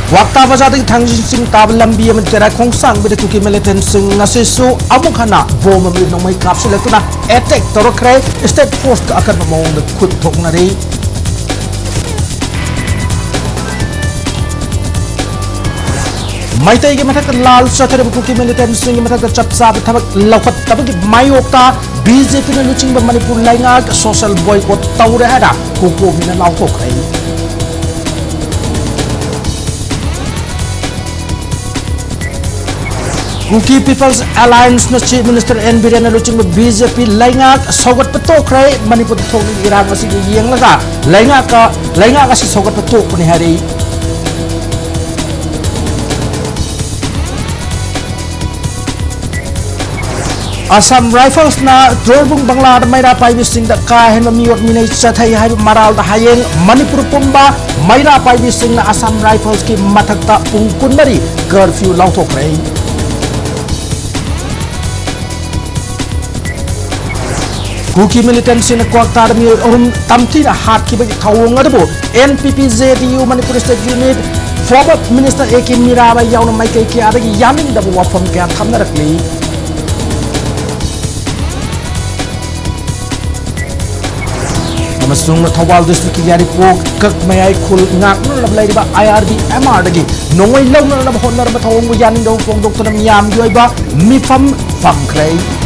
Wakta bazada thangsing tab lambi am tera khongsang be kuki militant sing ngasisu amuk hana bom am no mai capsule tuna attack torokre state force ka akan mamong de khut thokna ri Maitai ke mathak lal sathar kuki militant sing mathak chapsa thabak lawkhat tabaki mayokta BJP na luching ba Manipur lainga social boycott tawre hada kuko mina law thokrai Kuki People's Alliance na Chief Minister N. Birena luching BJP laingak sogat patok rai Manipur thong irang masih yang laga laingak kasi sogat patok ni hari Assam Rifles na Drorbung Bangla Maira Pai Bising da ka hen miot minai chathai hai maral da hayeng Manipur pumba Maira Pai Bising na Assam Rifles ki mathakta pungkun mari curfew lauthok rai Kuki militancy na kwaktar mi tamti na hat ki bagi thawong adabu NPP JDU Manipur State Unit former Minister AK Miraba yauna mai kai ki adagi yamin da wafam ka thamna rakli Amasung Thawal District ki yari pok kak mayai khul ngak no lab lai ba IRB MR dagi nongoi law na lab honnar ba thawong yanin do fong doktor na miyam yoi ba mi fam krai